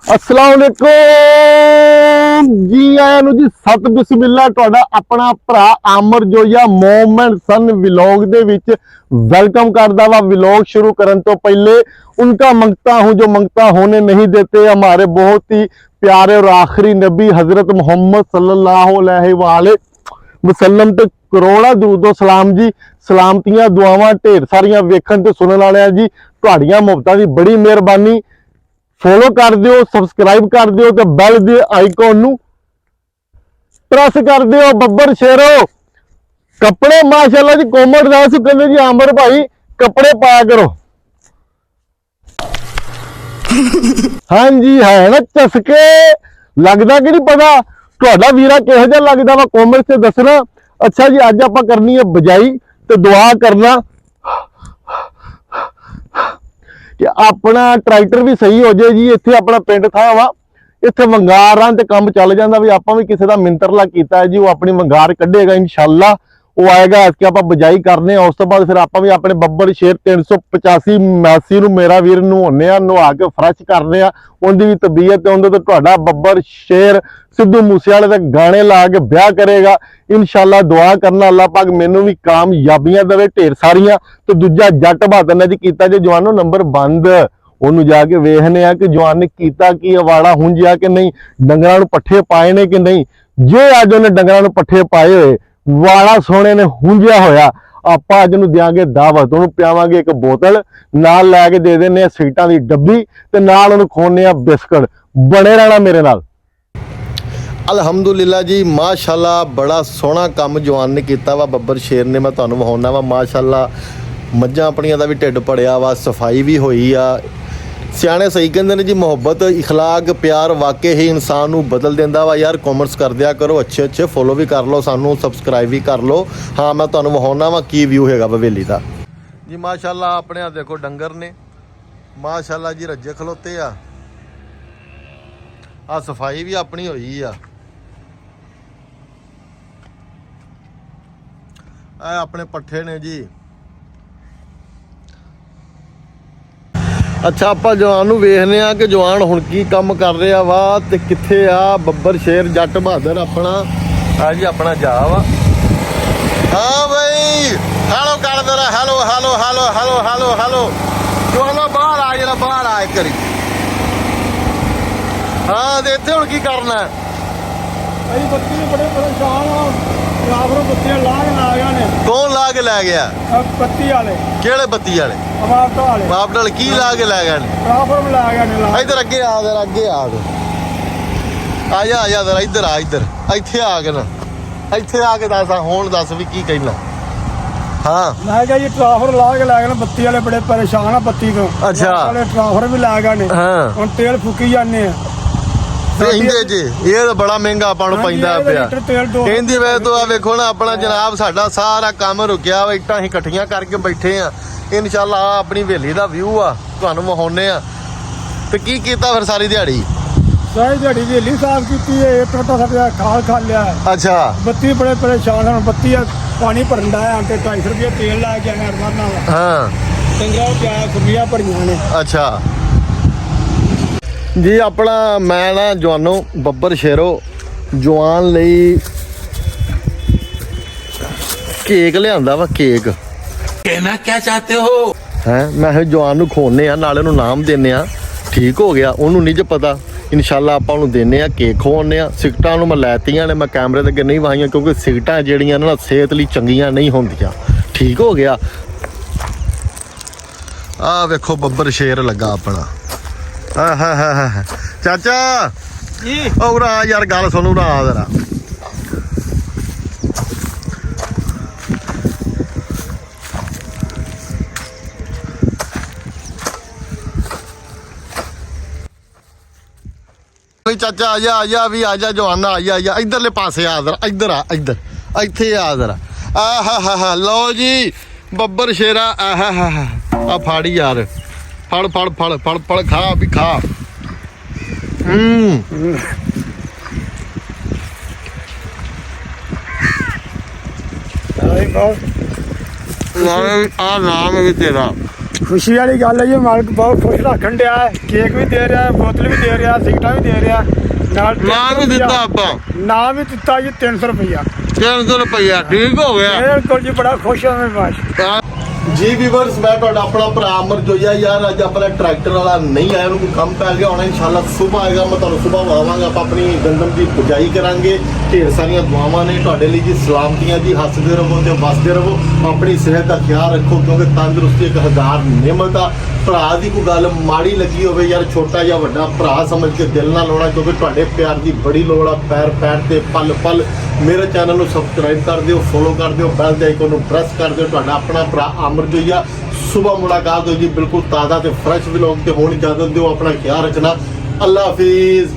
अस्सलाम वालेकुम जी आया नु जी सत बिस्मिल्लाह ਤੁਹਾਡਾ ਆਪਣਾ ਭਰਾ ਆਮਰ ਜੋਈਆ ਮੋਮੈਂਟ सन व्लॉग ਦੇ ਵਿੱਚ वेलकम करदा वा। व्लॉग शुरू करने तो पहले उनका मांगता हूं जो मांगता होने नहीं देते। हमारे बहुत ही प्यारे और आखिरी नबी हजरत मोहम्मद सल्लल्लाहु अलैहि वसल्लम ते करोड़ा दरूदो सलाम जी, सलामतियां दुआवां ढेर सारियां वेखण ते सुनन वालियां जी। तुहाड़ियां मुहब्बतां दी बड़ी मेहरबानी। फॉलो कर दियो, सबसक्राइब कर दियो ते बैल दे आइकॉन नू प्रेस कर दियो। बब्बर शेरो कपड़े माशाल्लाह जी कॉमेंट दस कहते जी आमर भाई कपड़े पाया करो। हाँ जी है ना चसके लगता कि नहीं पता तुहाडा वीरा किहो जिहा लगदा वा कॉमेंट से दसना। अच्छा जी अज आपां करनी है बजाई ते दुआ करना कि अपना ट्रैक्टर भी सही हो जाए जी। इत्थे अपना पिंड था वा, इत्थे वंगारां ते काम चल जांदा भी। आपां भी किसी दा मिंतरला कीता है जी, वो अपनी वंगार कढेगा इंशाअल्लाह। वो आएगा कि आप बजाई करने उस तो बाद फिर आप भी अपने बब्बर शेर 385 मैसी नूं मेरा वीर नहाउने आ, नहा के फ्रैश करने आ। उनकी भी तबीयत उनके तो तुहाडा बब्बर शेर सिद्धू मूसेवाले दे गाने ला के ब्याह करेगा इंशाअल्लाह। दुआ करना अल्लाह पाक मैनू भी कामयाबियां देवे ढेर सारियां। तो दूजा जट बहादुर ने जी कीता जे जवानों नंबर बंद ਉਹਨੂੰ ਜਾ ਕੇ ਵੇਖਨੇ ਆ कि जवान ने कीता की अवाड़ा हुंजिया कि नहीं, डंगरां नूं पट्ठे पाए ने कि नहीं। जे अज उन्हें डंगरां नूं पट्ठे पाए होए वाड़ा सोने ने हुंजिया होया ਆਪਾਂ ਅੱਜ ਨੂੰ ਦਿਆਂਗੇ ਦਾਵਤ। ਉਹਨੂੰ ਪਿਆਵਾਂਗੇ ਇੱਕ ਬੋਤਲ ਨਾਲ ਲੈ ਕੇ ਦੇ ਦਿੰਨੇ ਆ ਸੀਟਾਂ ਦੀ ਡੱਬੀ ਤੇ ਨਾਲ ਉਹਨੂੰ ਖਵਾਉਣੇ ਆ ਬਿਸਕਟ। ਬਣੇ ਰਹਿਣਾ ਮੇਰੇ ਨਾਲ। अलहमदुलिल्लाह जी माशाल्लाह बड़ा सोहना काम जवान ने किया वा बब्बर शेर ने। मैं तुहानूं विखाउणा वा माशाल्लाह मज्झां अपणियां दा भी ढिड भरिया वा, सफाई भी होई आ। सियाणे सही कहंदे ने जी मुहब्बत इखलाक प्यार वाकई ही इंसान नूं बदल दिंदा वा। यार कॉमेंट्स कर दिया करो अच्छे अच्छे, फॉलो भी कर लो सानूं, सबसक्राइब भी कर लो। हाँ मैं तुहानूं विखाउणा वा की व्यू हैगा हवेली दा जी। माशाल्लाह अपने आ देखो डंगर ने माशाल्लाह जी रज्जे खलोते आ सफाई भी अपनी होई आ। अपने पट्ठे ने जी। अच्छा आप जवान नूं वेखने आ कि जवान हुण की काम कर रहा वा ते कित्थे आ बब्बर शेर जट बहादुर अपना आ जी अपना जा वा। हाँ भाई हेलो कर दे रहा, hello hello hello hello hello hello जवाना बाहर आ जरा, बाहर आ करी। हाँ ते इत्थे हुण की करना है? बत्ती ने बड़े परेशान आ। बत्तियां ला के ला गया ने। कौन ला के लै गया? बत्ती वाले। केड़े बत्ती वाले? अमारता वाले। बाप नाल की ला के लै गए ने? ट्रांसफार्मर ला गया ने। इधर अगे आ, इधर अगे आ जा आ जा इधर इधर आ, इधर इत्थे आ के ना इत्थे आ के दस हुण दस भी की कहना। हाँ मैं क्या जी ट्रांसफार्मर ला के लै गए बत्ती वाले बड़े परेशान आ बत्ती तो। अच्छा ट्रांसफार्मर भी ला गए ने। हाँ हुण तेल फूकी जाने ये तो बड़ा महंगा ਆਪਾਂ ਨੂੰ ਪੈਂਦਾ ਪਿਆ। ਕਹਿੰਦੀ ਵੇ ਤੂੰ ਆ ਵੇਖੋ ਨਾ ਆਪਣਾ ਜਨਾਬ ਸਾਡਾ ਸਾਰਾ ਕੰਮ ਰੁਕਿਆ ਵਾ, ਇੱਟਾਂ ਅਸੀਂ ਇਕੱਠੀਆਂ ਕਰਕੇ ਬੈਠੇ ਆ। ਇਨਸ਼ਾਅੱਲਾ ਆ ਆਪਣੀ ਹਵੇਲੀ ਦਾ ਵਿਊ ਆ ਤੁਹਾਨੂੰ ਵਿਖਾਉਣੇ ਆ। ਤੇ ਕੀ ਕੀਤਾ ਫਿਰ ਸਾਰੀ ਦਿਹਾੜੀ? ਸਾਰੀ ਦਿਹਾੜੀ ਹਵੇਲੀ ਸਾਫ਼ ਕੀਤੀ ਹੈ, ਇੱਕ ਟੋਟਾ ਸਾਡਾ ਖਾਲ ਖਾ ਲਿਆ। ਅੱਛਾ ਬੱਤੀ ਬੜੇ ਪਰੇਸ਼ਾਨ ਹਨ। ਬੱਤੀ ਪਾਣੀ ਭਰਨ ਦਾ ਆ ਤੇ 250 ਰੁਪਏ ਤੇਲ ਲਾ ਕੇ ਆਣਾ ਅਰਮਾਨ ਨਾਲ। ਹਾਂ ਡੰਗਰਾਂ ਪਿਆ ਖੁਰਲੀਆਂ ਭਰੀਆਂ ਨੇ। ਅੱਛਾ जी अपना मैं ना जवानों बब्बर शेरो जवान लई केक लियांदा वा। केक कहना क्या चाहते हो है? मैं जवान नूं खोने आ नाले नूं नाम देने आ। ठीक हो गया ओनू नहीं जो पता इंशाअल्लाह आपां नूं देने आ केक खवाउने आ। सिगटां नूं मैं लैतियां ने, मैं कैमरे दे अगे नहीं वाहियां क्योंकि सिगटां जिहड़ियां ना सेहत लई चंगियां नहीं होंदियां। ठीक हो गया। आ वेखो बब्बर शेर लगा अपना। चाचा उरा यार गल सुन उरा जरा। चाचा आ जा भी आ जा जवाना आ जा इधरले पासे आ जरा, इधर आ, इधर इत्थे आ जरा। हा लो जी बब्बर शेरा आ फाड़ी यार, फड़ फड़ फड़ फड़ फड़ खा भी खा। आ नाम है तेरा ਖੁਸ਼ੀ ਵਾਲੀ ਗੱਲ ਹੈ ਜੀ, ਮਾਲਕ ਬਹੁਤ ਖੁਸ਼ ਰੱਖਣ ਡਿਆ ਹੈ। ਕੇਕ ਵੀ ਦੇ ਰਿਹਾ, ਬੋਤਲ ਵੀ ਦੇ ਰਿਹਾ, ਸਿਗਰਟਾਂ ਵੀ ਦੇ ਰਿਹਾ, ਨਾਲ ਨਾਮ ਵੀ ਦਿੱਤਾ ਆਪਾਂ ਨਾਮ ਵੀ ਦਿੱਤਾ ਜੀ 300 ਰੁਪਇਆ। 300 ਰੁਪਇਆ ਠੀਕ ਹੋ ਗਿਆ। ਬਿਲਕੁਲ ਜੀ, ਬੜਾ ਖੁਸ਼ ਹਾਂ ਮੈਂ ਬਾਸ਼। ਜੀ ਵੀਵਰਸ, ਮੈਂ ਤੁਹਾਡਾ ਆਪਣਾ ਭਰਾ ਅਮਰ ਜੋਈਆ ਯਾਰ। ਅੱਜ ਆਪਣਾ ਟਰੈਕਟਰ ਵਾਲਾ ਨਹੀਂ ਆਇਆ, ਉਹਨੂੰ ਕੋਈ ਕੰਮ ਪੈ ਗਿਆ ਹੋਣਾ। ਇਨਸ਼ਾਅੱਲਾ ਸਵੇਰ ਆਏਗਾ, ਮੈਂ ਤੁਹਾਨੂੰ ਸਵੇਰ ਆਵਾਂਗਾ। ਆਪਾਂ ਆਪਣੀ ਗੰਦਮ ਦੀ ਬੁਝਾਈ ਕਰਾਂਗੇ। ਢੇਰ ਸਾਰੀਆਂ ਦੁਆਵਾਂ ਨੇ ਤੁਹਾਡੇ ਲਈ ਜੀ, ਸਲਾਮਤੀਆਂ ਜੀ। ਹੱਸਦੇ ਰਹੋ ਤੇ ਵਸਦੇ ਰਹੋ, ਆਪਣੀ ਸਿਹਤ ਦਾ ਖਿਆਲ ਰੱਖੋ, ਕਿਉਂਕਿ ਤੰਦਰੁਸਤੀ 1000 ਨਿਮਤ ਆ। ਭਰਾ ਦੀ ਕੋਈ ਗੱਲ ਮਾੜੀ ਲੱਗੀ ਹੋਵੇ ਯਾਰ, ਛੋਟਾ ਜਾਂ ਵੱਡਾ ਭਰਾ ਸਮਝ ਕੇ ਦਿਲ ਨਾਲ ਲਾਉਣਾ, ਕਿਉਂਕਿ ਤੁਹਾਡੇ ਪਿਆਰ ਦੀ ਬੜੀ ਲੋੜ ਆ। ਪੈਰ ਪੈਰ ਤੇ ਪਲ ਪਲ ਮੇਰੇ ਚੈਨਲ ਨੂੰ ਸਬਸਕ੍ਰਾਈਬ ਕਰ ਦਿਓ, ਫੋਲੋ ਕਰ ਦਿਓ, ਬੈਲ ਦੇ ਆਈਕਨ ਨੂੰ ਪ੍ਰੈਸ ਕਰ ਦਿਓ। ਤੁਹਾਡਾ ਆਪਣਾ ਭਰਾ ਅਮਰ ਜੋਈਆ। ਸਵੇਰ ਮੁਲਾਕਾਤ ਹੋਈ ਜੀ, ਬਿਲਕੁਲ ਤਾਜ਼ਾ ਤੇ ਫਰੈਸ਼ ਵਲੌਗ ਤੇ। ਹੁਣ ਇਜਾਜ਼ਤ ਦਿਓ, ਆਪਣਾ ਖਿਆਲ ਰੱਖਣਾ। ਅੱਲਾ ਹਾਫਿਜ਼।